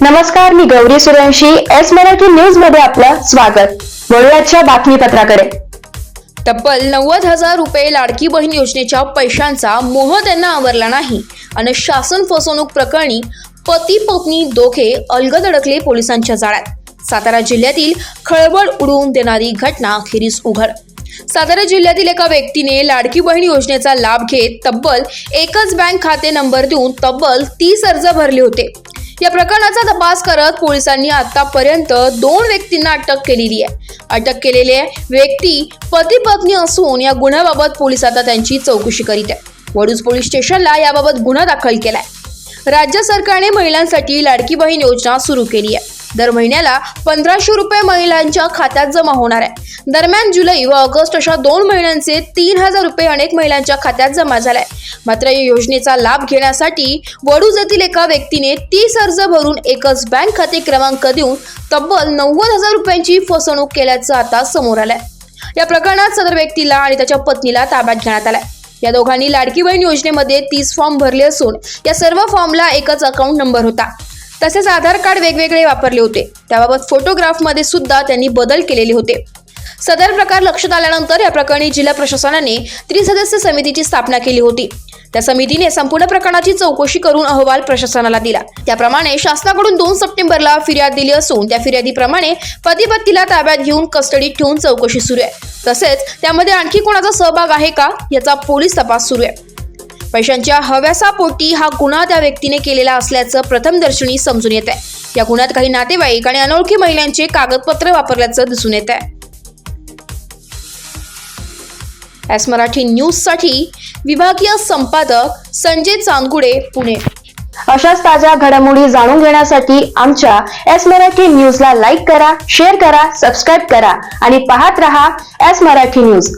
नमस्कार, मी Gauri Suryavanshi. S Marathi news मध्ये आपलं स्वागत. वळूयाच्या बातमीपत्राकडे. तब्बल 90,000 रुपये लाडकी बहीण योजनेच्या पैशांचा मोह त्यांना आवरला नाही आणि शासन फसवणूक प्रकरणी पती पत्नी दोघे अलगद अडकले पोलिसांच्या जाळ्यात. सातारा जिल्ह्यातील खळबळ उडवून देणारी घटना अखेरीस उघड. सातारा जिल्ह्यातील एका व्यक्तीने लाडकी बहीण योजनेचा लाभ घेत तब्बल एकच बँक खाते नंबर देऊन तब्बल 30 अर्ज भरले होते. या प्रकरणाचा तपास करत पोलिसांनी आतापर्यंत 2 व्यक्तींना अटक केलेली आहे. अटक केलेले व्यक्ती पती पत्नी असून या गुन्ह्याबाबत पोलीस आता त्यांची चौकशी करीत आहे. वडूज पोलीस स्टेशनला याबाबत गुन्हा दाखल केलाय. राज्य सरकारने महिलांसाठी लाडकी बहीण योजना सुरू केली आहे. दर महिन्याला 1500 रुपये महिलांच्या खात्यात जमा होणार आहे. दरम्यान जुलै व ऑगस्ट अशा 2 महिन्यांचे 3000 रुपये अनेक महिलांच्या खात्यात जमा झालाय. मात्र या योजनेचा लाभ घेण्यासाठी वडूज येथील एका व्यक्तीने 30 अर्ज भरून एकच बँक खाते क्रमांक देऊन तब्बल 90,000 रुपयांची फसवणूक केल्याचं आता समोर आलंय. या प्रकरणात सदर व्यक्तीला आणि त्याच्या पत्नीला ताब्यात घेण्यात आलाय. या दोघांनी लाडकी बहीण योजनेमध्ये 30 फॉर्म भरले असून या सर्व फॉर्मला एकच अकाउंट नंबर होता. तसेच आधार कार्ड वेगवेगळे वापरले होते. त्याबाबत फोटोग्राफमध्ये सुद्धा त्यांनी बदल केलेले होते. सदर प्रकार लक्षात आल्यानंतर या प्रकरणी जिल्हा प्रशासनाने त्रिसदस्य समितीची स्थापना केली होती. त्या समितीने संपूर्ण प्रकरणाची चौकशी करून अहवाल प्रशासनाला दिला. त्याप्रमाणे शासनाकडून 2 सप्टेंबरला फिर्याद दिली असून त्या फिर्यादीप्रमाणे पती पत्नीला ताब्यात घेऊन कस्टडीत ठेवून चौकशी सुरू आहे. तसेच त्यामध्ये आणखी कोणाचा सहभाग आहे का याचा पोलीस तपास सुरू आहे. पैशांच्या हव्यासापोटी हा गुन्हा त्या व्यक्तीने केलेला असल्याचं प्रथमदर्शनी समजून येत आहे. या गुन्ह्यात काही नातेवाईक आणि अनोळखी महिलांचे कागदपत्र वापरल्याचं दिसून येत आहे. एस मराठी न्यूज साठी विभागीय संपादक संजय चांदगुडे, पुणे. अशाच ताज्या घडामोडी जाणून घेण्यासाठी आमच्या एस मराठी न्यूजला लाईक करा, शेअर करा, सबस्क्राईब करा आणि पाहत रहा एस मराठी न्यूज.